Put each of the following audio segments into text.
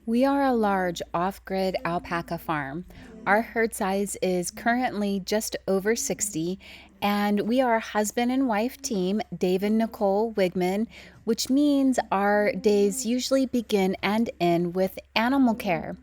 We are a large off-grid alpaca farm. Our herd size is currently just over 60, and we are a husband and wife team, Dave and Nicole Wigman, which means our days usually begin and end with animal care.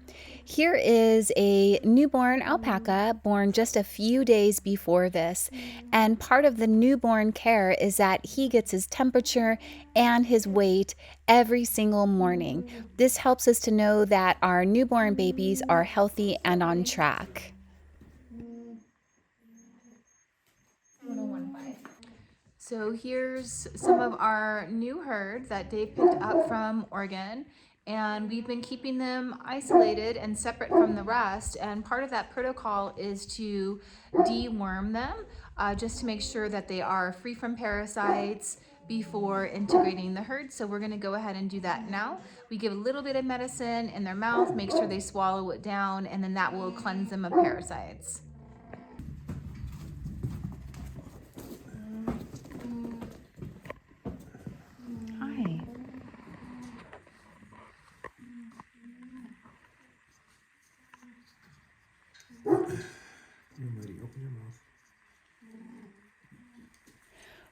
Here is a newborn alpaca born just a few days before this, and part of the newborn care is that he gets his temperature and his weight every single morning. This helps us to know that our newborn babies are healthy and on track. So here's some of our new herd that Dave picked up from Oregon, and we've been keeping them isolated and separate from the rest, and part of that protocol is to deworm them, just to make sure that they are free from parasites before integrating the herd. So we're going to go ahead and do that now. We give a little bit of medicine in their mouth, make sure they swallow it down, and then that will cleanse them of parasites. Hi.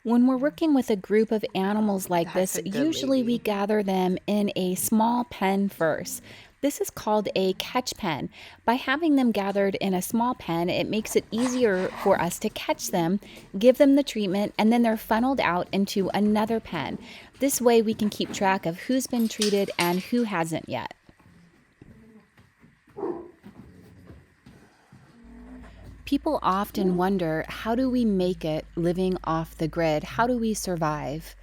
When we're working with a group of animals like this, usually we gather them in a small pen first. This is called a catch pen. By having them gathered in a small pen, it makes it easier for us to catch them, give them the treatment, and then they're funneled out into another pen. This way we can keep track of who's been treated and who hasn't yet. People often wonder, how do we make it living off the grid? How do we survive?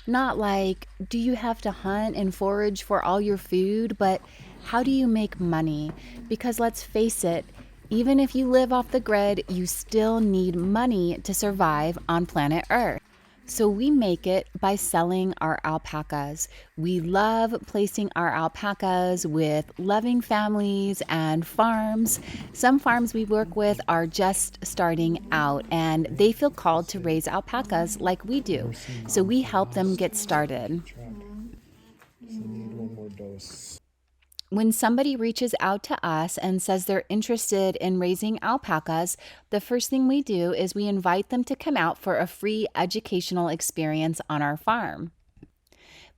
Not like, do you have to hunt and forage for all your food, but how do you make money? Because let's face it, even if you live off the grid, you still need money to survive on planet Earth. So we make it by selling our alpacas. We love placing our alpacas with loving families and farms. Some farms we work with are just starting out and they feel called to raise alpacas like we do. So we help them get started. When somebody reaches out to us and says they're interested in raising alpacas, the first thing we do is we invite them to come out for a free educational experience on our farm.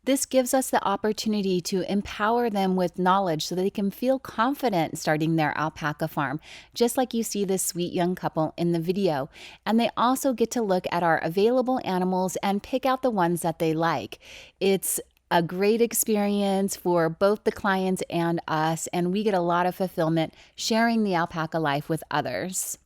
This gives us the opportunity to empower them with knowledge so that they can feel confident starting their alpaca farm, just like you see this sweet young couple in the video. And they also get to look at our available animals and pick out the ones that they like. It's a great experience for both the clients and us, and we get a lot of fulfillment sharing the alpaca life with others.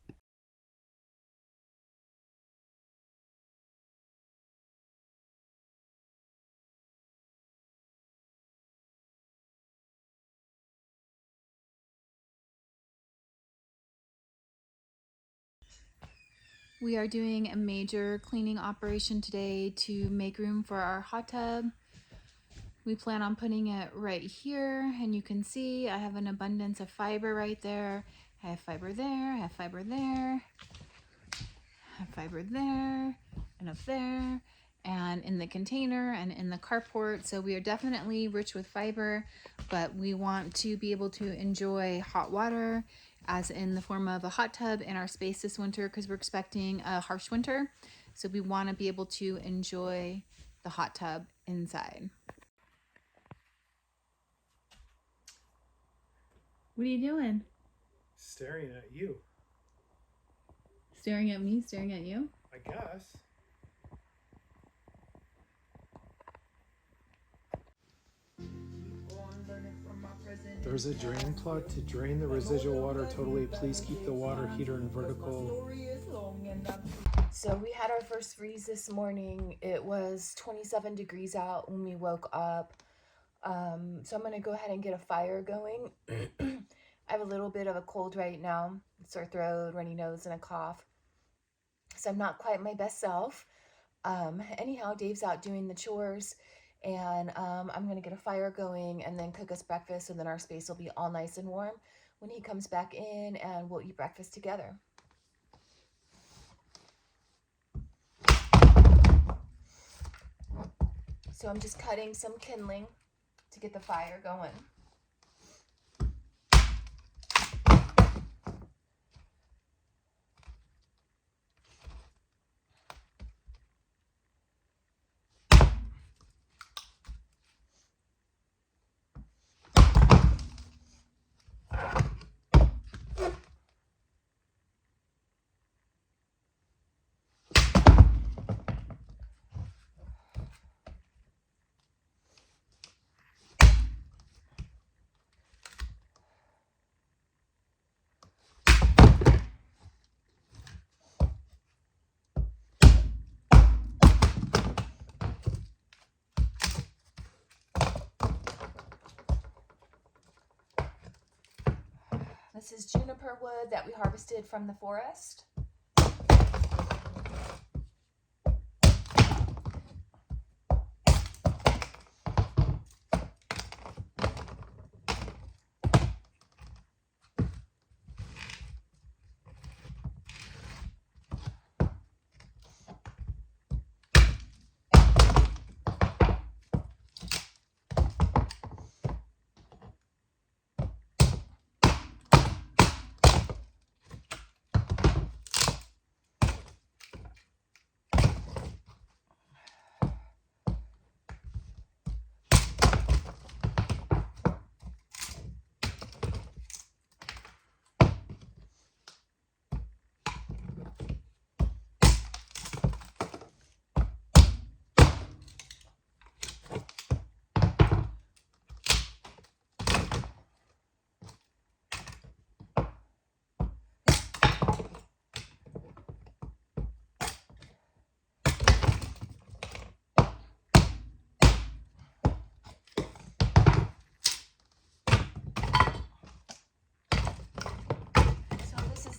We are doing a major cleaning operation today to make room for our hot tub. We plan on putting it right here, and you can see I have an abundance of fiber right there. I have fiber there, I have fiber there, I have fiber there, and up there, and in the container and in the carport. So we are definitely rich with fiber, but we want to be able to enjoy hot water as in the form of a hot tub in our space this winter because we're expecting a harsh winter. So we want to be able to enjoy the hot tub inside. What are you doing? Staring at you. Staring at me, staring at you? I guess. There's a drain plug to drain the residual water totally. Please keep the water heater in vertical. So we had our first freeze this morning. It was 27 degrees out when we woke up. So I'm going to go ahead and get a fire going. I have a little bit of a cold right now, sore throat, runny nose, and a cough. So I'm not quite my best self. Anyhow, Dave's out doing the chores, and I'm going to get a fire going and then cook us breakfast, and then our space will be all nice and warm when he comes back in, and we'll eat breakfast together. So I'm just cutting some kindling to get the fire going. This is juniper wood that we harvested from the forest.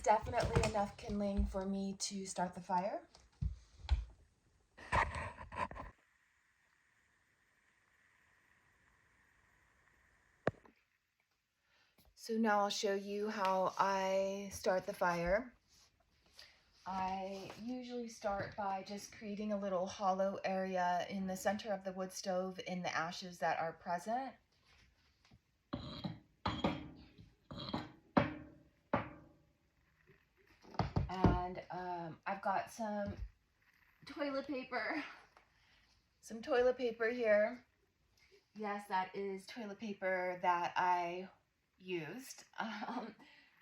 Definitely enough kindling for me to start the fire. So now I'll show you how I start the fire. I usually start by just creating a little hollow area in the center of the wood stove in the ashes that are present. And I've got some toilet paper here. Yes, that is toilet paper that I used.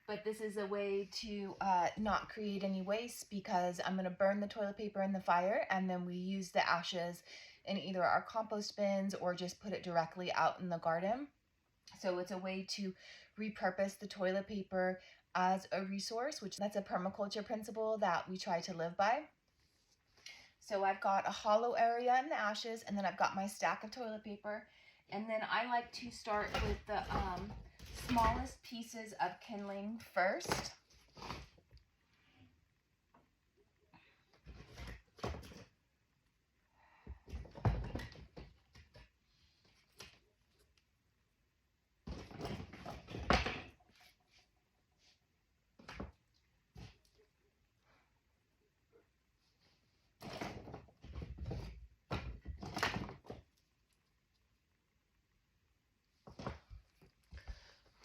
But this is a way to not create any waste, because I'm going to burn the toilet paper in the fire, and then we use the ashes in either our compost bins or just put it directly out in the garden. So it's a way to repurpose the toilet paper as a resource, which that's a permaculture principle that we try to live by. So I've got a hollow area in the ashes, and then I've got my stack of toilet paper. And then I like to start with the smallest pieces of kindling first.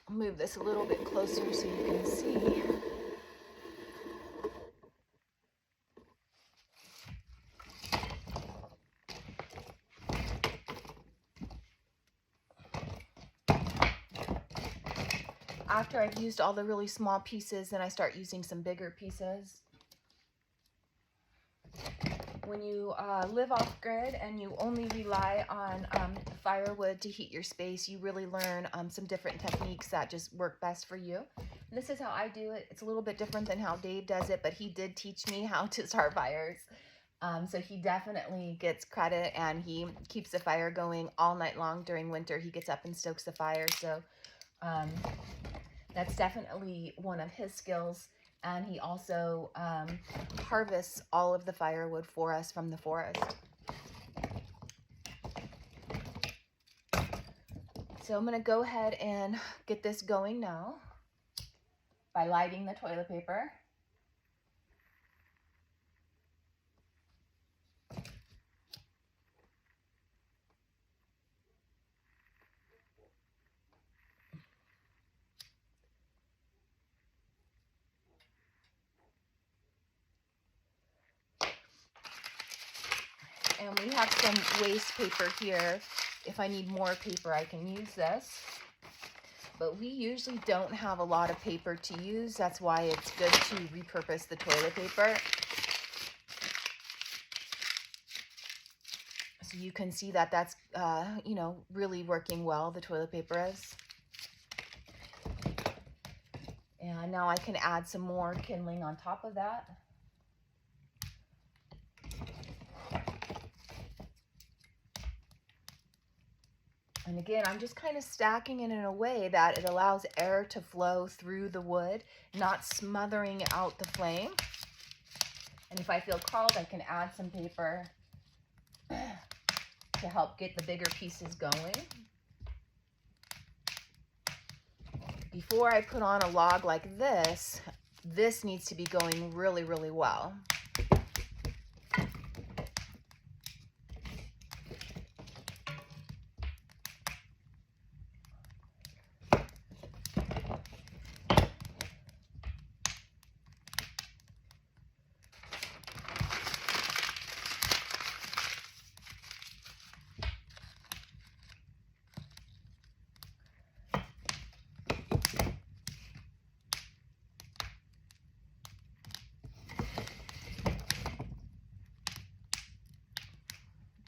I'll move this a little bit closer so you can see. After I've used all the really small pieces, then I start using some bigger pieces. When you live off grid and you only rely on firewood to heat your space, you really learn some different techniques that just work best for you. And this is how I do it. It's a little bit different than how Dave does it, but he did teach me how to start fires. So he definitely gets credit, and he keeps the fire going all night long during winter. He gets up and stokes the fire. So that's definitely one of his skills. And he also harvests all of the firewood for us from the forest. So I'm going to go ahead and get this going now by lighting the toilet paper. And we have some waste paper here. If I need more paper, I can use this. But we usually don't have a lot of paper to use. That's why it's good to repurpose the toilet paper. So you can see that that's, really working well, the toilet paper is. And now I can add some more kindling on top of that. And again, I'm just kind of stacking it in a way that it allows air to flow through the wood, not smothering out the flame. And if I feel called, I can add some paper to help get the bigger pieces going. Before I put on a log like this needs to be going really, really well.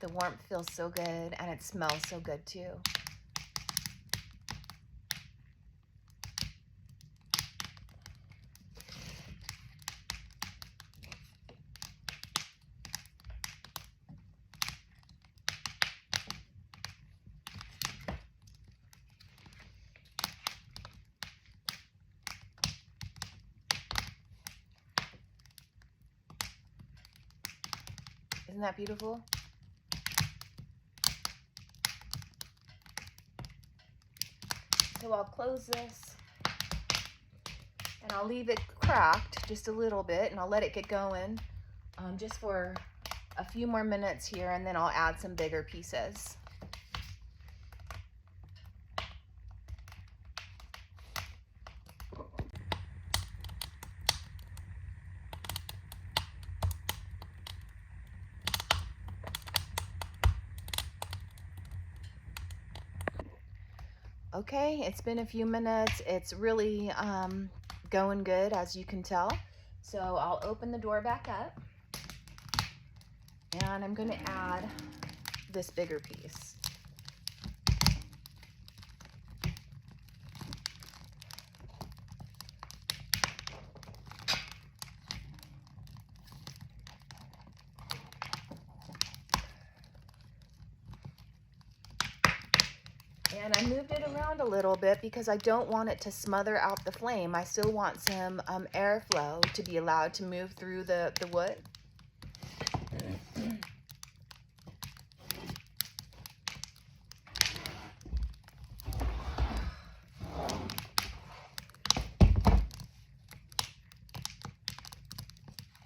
The warmth feels so good, and it smells so good too. Isn't that beautiful? So I'll close this and I'll leave it cracked just a little bit, and I'll let it get going just for a few more minutes here, and then I'll add some bigger pieces. Okay, it's been a few minutes. It's really going good, as you can tell. So I'll open the door back up, and I'm going to add this bigger piece. And I moved it around a little bit because I don't want it to smother out the flame. I still want some airflow to be allowed to move through the wood.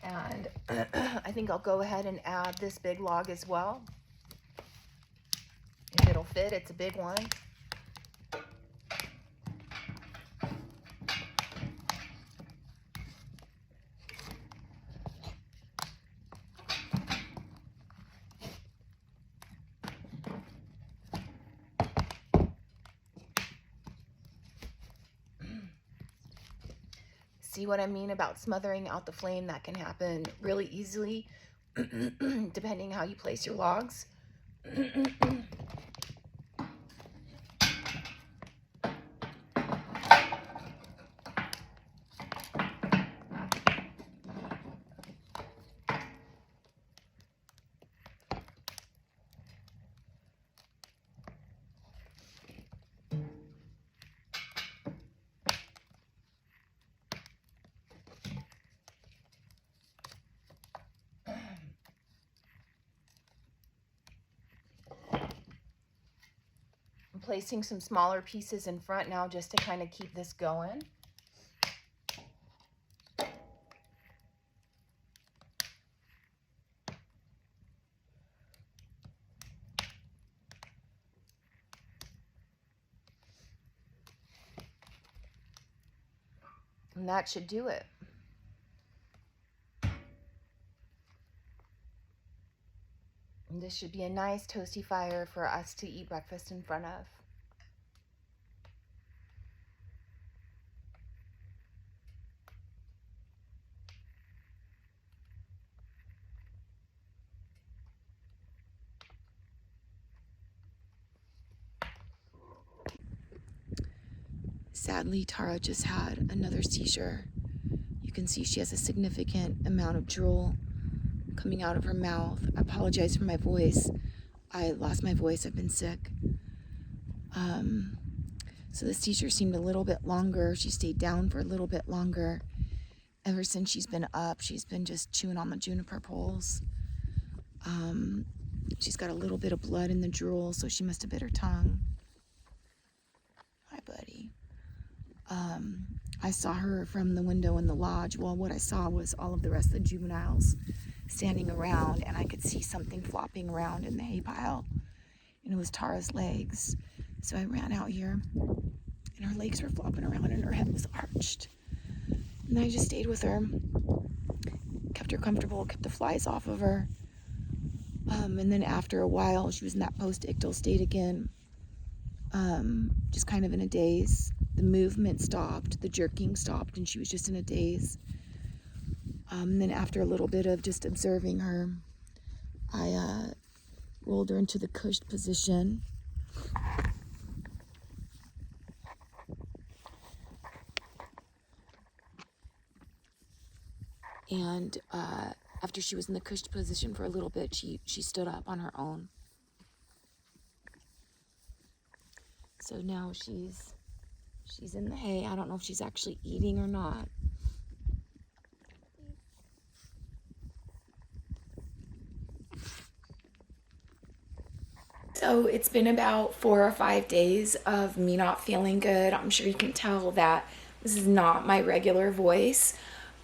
And I think I'll go ahead and add this big log as well. If it'll fit, it's a big one. See what I mean about smothering out the flame? That can happen really easily depending how you place your logs. Placing some smaller pieces in front now just to kind of keep this going. And that should do it. And this should be a nice toasty fire for us to eat breakfast in front of. Sadly, Tara just had another seizure. You can see she has a significant amount of drool coming out of her mouth. I apologize for my voice. I lost my voice. I've been sick. So the seizure seemed a little bit longer. She stayed down for a little bit longer. Ever since she's been up, she's been just chewing on the juniper poles. She's got a little bit of blood in the drool, so she must have bit her tongue. Hi, buddy. I saw her from the window in the lodge. Well, what I saw was all of the rest of the juveniles standing around, and I could see something flopping around in the hay pile, and it was Tara's legs. So I ran out here, and her legs were flopping around, and her head was arched. And I just stayed with her, kept her comfortable, kept the flies off of her. And then after a while, she was in that post-ictal state again, just kind of in a daze. The movement stopped, the jerking stopped, and she was just in a daze. Then after a little bit of just observing her, I rolled her into the cushed position. And after she was in the cushed position for a little bit, she stood up on her own. So now she's in the hay. I don't know if she's actually eating or not. So it's been about 4 or 5 days of me not feeling good. I'm sure you can tell that this is not my regular voice.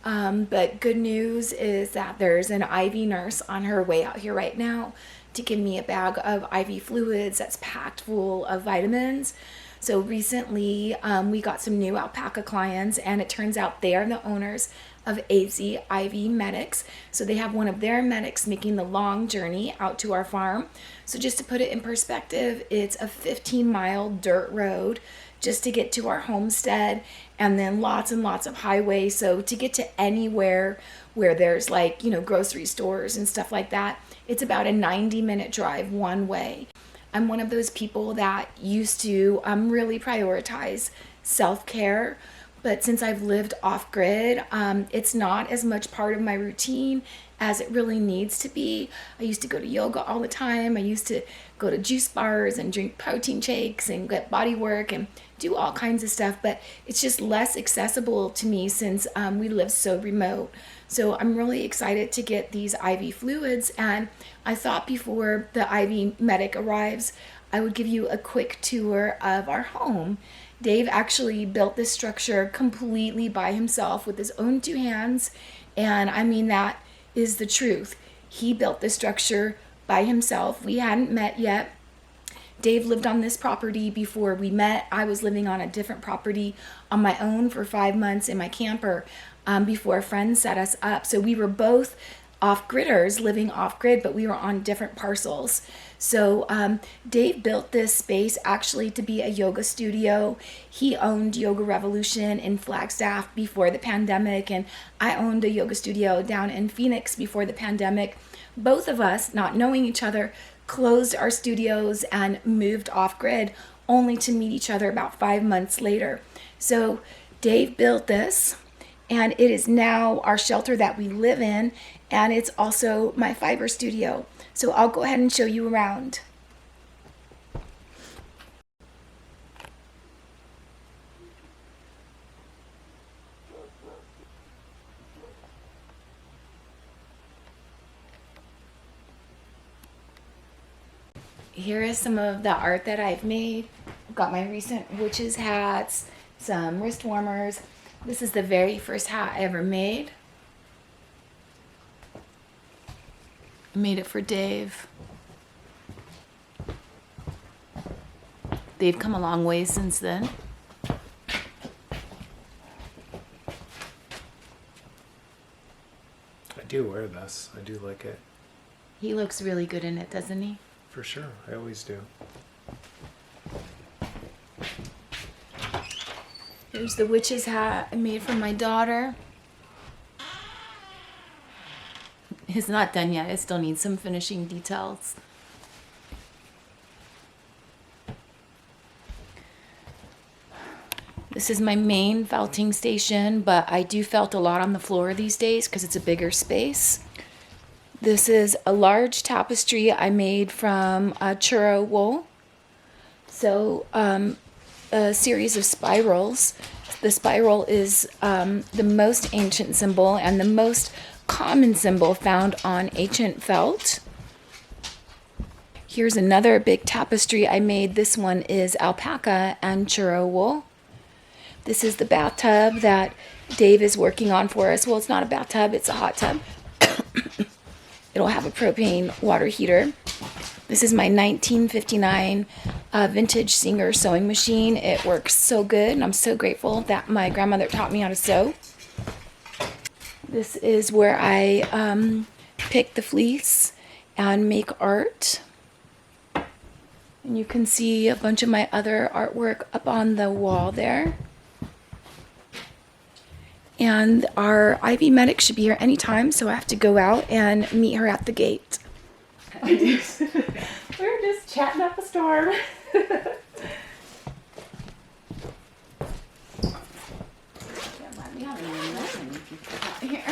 But good news is that there's an IV nurse on her way out here right now to give me a bag of IV fluids that's packed full of vitamins. So recently we got some new Alpaca clients, and it turns out they are the owners of AZ IV Medics. So they have one of their medics making the long journey out to our farm. So just to put it in perspective, it's a 15-mile dirt road just to get to our homestead, and then lots and lots of highway. So to get to anywhere where there's like, grocery stores and stuff like that, it's about a 90-minute drive one way. I'm one of those people that used to really prioritize self-care, but since I've lived off-grid, it's not as much part of my routine as it really needs to be. I used to go to yoga all the time. I used to go to juice bars and drink protein shakes and get body work and do all kinds of stuff, but it's just less accessible to me since we live so remote. So I'm really excited to get these IV fluids, and I thought before the IV medic arrives, I would give you a quick tour of our home. Dave actually built this structure completely by himself with his own 2 hands, and I mean that is the truth. He built this structure by himself. We hadn't met yet. Dave lived on this property before we met. I was living on a different property on my own for 5 months in my camper before a friend set us up. So we were both off-gridders living off-grid, but we were on different parcels. So Dave built this space actually to be a yoga studio. He owned Yoga Revolution in Flagstaff before the pandemic, and I owned a yoga studio down in Phoenix before the pandemic. Both of us, not knowing each other, closed our studios and moved off-grid, only to meet each other about 5 months later. So Dave built this, and it is now our shelter that we live in, and it's also my fiber studio. So I'll go ahead and show you around. Here is some of the art that I've made. I've got my recent witches hats, some wrist warmers. This is the very first hat I ever made. I made it for Dave. They've come a long way since then. I do wear this. I do like it. He looks really good in it, doesn't he? For sure. I always do. Here's the witch's hat I made for my daughter. It's not done yet. It still needs some finishing details. This is my main felting station, but I do felt a lot on the floor these days because it's a bigger space. This is a large tapestry I made from churro wool. So a series of spirals. The spiral is the most ancient symbol and the most common symbol found on ancient felt. Here's another big tapestry I made. This one is alpaca and churro wool. This is the bathtub that Dave is working on for us. Well, it's not a bathtub, it's a hot tub. It'll have a propane water heater. This is my 1959 vintage Singer sewing machine. It works so good, and I'm so grateful that my grandmother taught me how to sew. This is where I pick the fleece and make art. And you can see a bunch of my other artwork up on the wall there. And our IV medic should be here anytime, so I have to go out and meet her at the gate. We're just chatting up a storm. We haven't even met many people out here.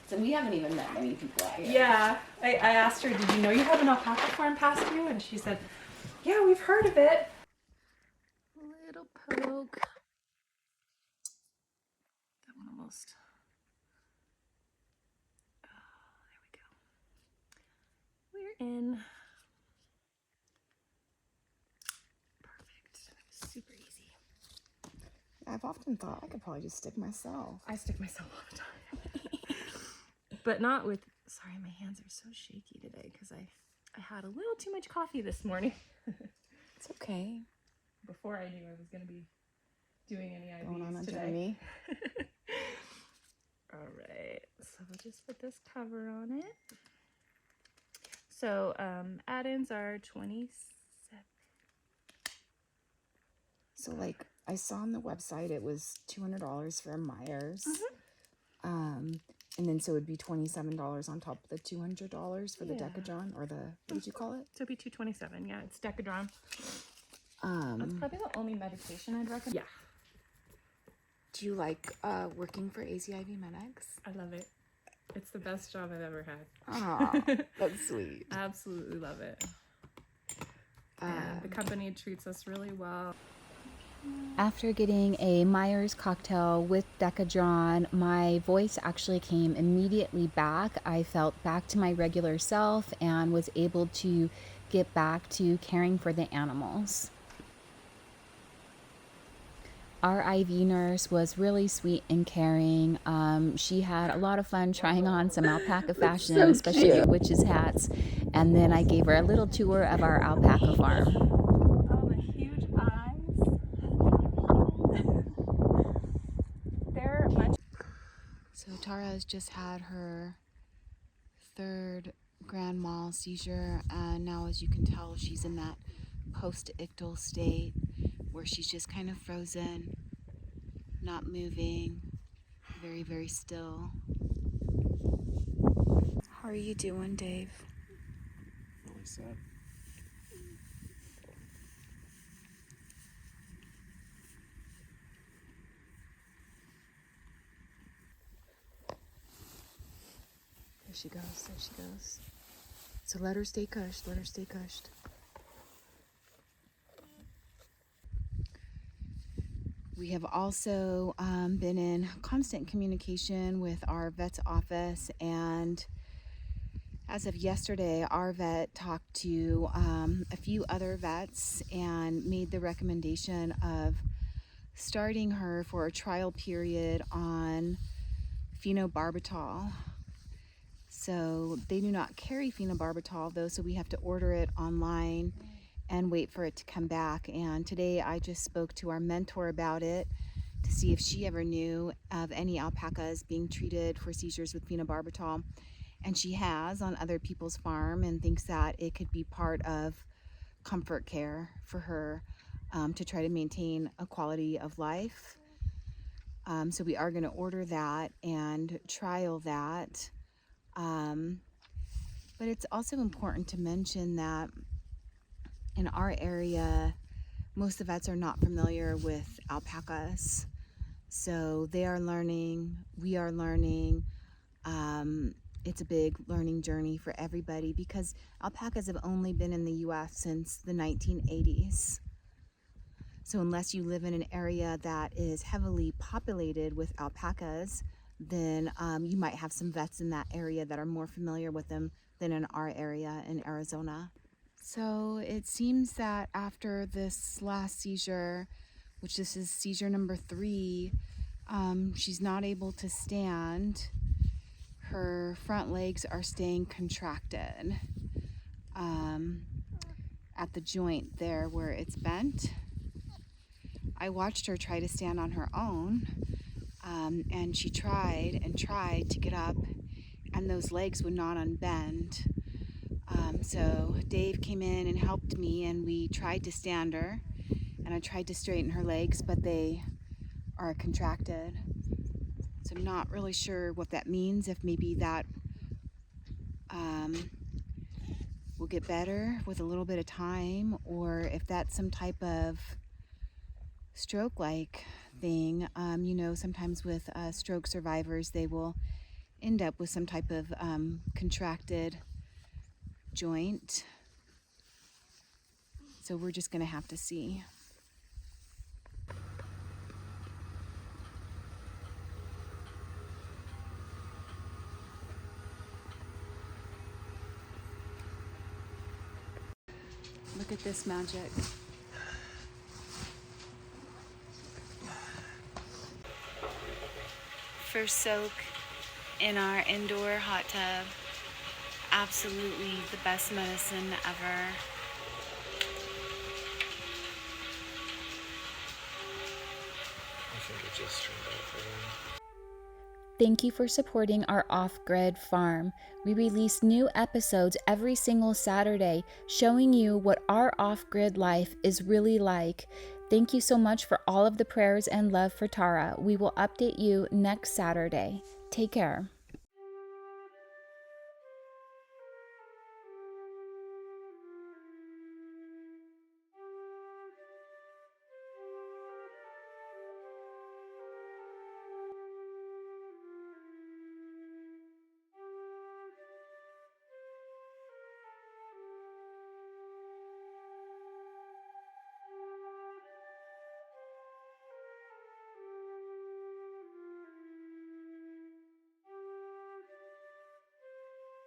So we haven't even met many people out here. Yeah, I asked her, did you know you have an alpaca farm past you? And she said, yeah, we've heard of it. Little poke. That one almost. Oh, there we go. We're in. Perfect. Super easy. I've often thought I could probably just stick myself. I stick myself all the time. But not with, sorry, my hands are so shaky today because I had a little too much coffee this morning. It's okay. Before I knew I was going to be doing any IVs Going on a today. journey. All right, so we'll just put this cover on it. So add-ins are 27. So like I saw on the website it was $200 for a Myers. And then so it would be $27 on top of the $200 for the Yeah. Decadron, or the, what did you call it? So it'd be 227. Yeah, it's Decadron. That's probably the only medication I'd recommend. Yeah, Do you like working for AZIV Medics? I love it. It's the best job I've ever had. Oh, that's sweet. Absolutely love it. And the company treats us really well. After getting a Myers cocktail with Decadron, my voice actually came immediately back. I felt back to my regular self and was able to get back to caring for the animals. Our IV nurse was really sweet and caring. She had a lot of fun trying on some alpaca fashion, especially witches hats. And then I gave her a little tour of our alpaca farm. Oh, the huge eyes. They're much. So Tara has just had her third grand mal seizure, and now, as you can tell, she's in that post-ictal state where she's just kind of frozen, not moving, very, very still. How are you doing, Dave? Really sad. There she goes, there she goes. So let her stay cushed, let her stay cushed. We have also been in constant communication with our vet's office, and as of yesterday, our vet talked to a few other vets and made the recommendation of starting her for a trial period on phenobarbital. So they do not carry phenobarbital though, so we have to order it online and wait for it to come back. And today I just spoke to our mentor about it to see if she ever knew of any alpacas being treated for seizures with phenobarbital. And she has on other people's farm and thinks that it could be part of comfort care for her to try to maintain a quality of life. So we are going to order that and trial that. But it's also important to mention that in our area, most of the vets are not familiar with alpacas. So they are learning, we are learning. It's a big learning journey for everybody because alpacas have only been in the US since the 1980s. So unless you live in an area that is heavily populated with alpacas, then you might have some vets in that area that are more familiar with them than in our area in Arizona. So it seems that after this last seizure, which this is seizure number 3, she's not able to stand. Her front legs are staying contracted at the joint there where it's bent. I watched her try to stand on her own, and she tried and tried to get up, and those legs would not unbend. So Dave came in and helped me, and we tried to stand her, and I tried to straighten her legs, but they are contracted. So I'm not really sure what that means, if maybe that will get better with a little bit of time, or if that's some type of stroke-like thing. You know, sometimes with stroke survivors, they will end up with some type of contracted joint. So we're just gonna have to see. Look at this magic. First soak in our indoor hot tub. Absolutely the best medicine ever. I think it just turned out for them. Thank you for supporting our off-grid farm. We release new episodes every single Saturday, showing you what our off-grid life is really like. Thank you so much for all of the prayers and love for Tara. We will update you next Saturday. Take care.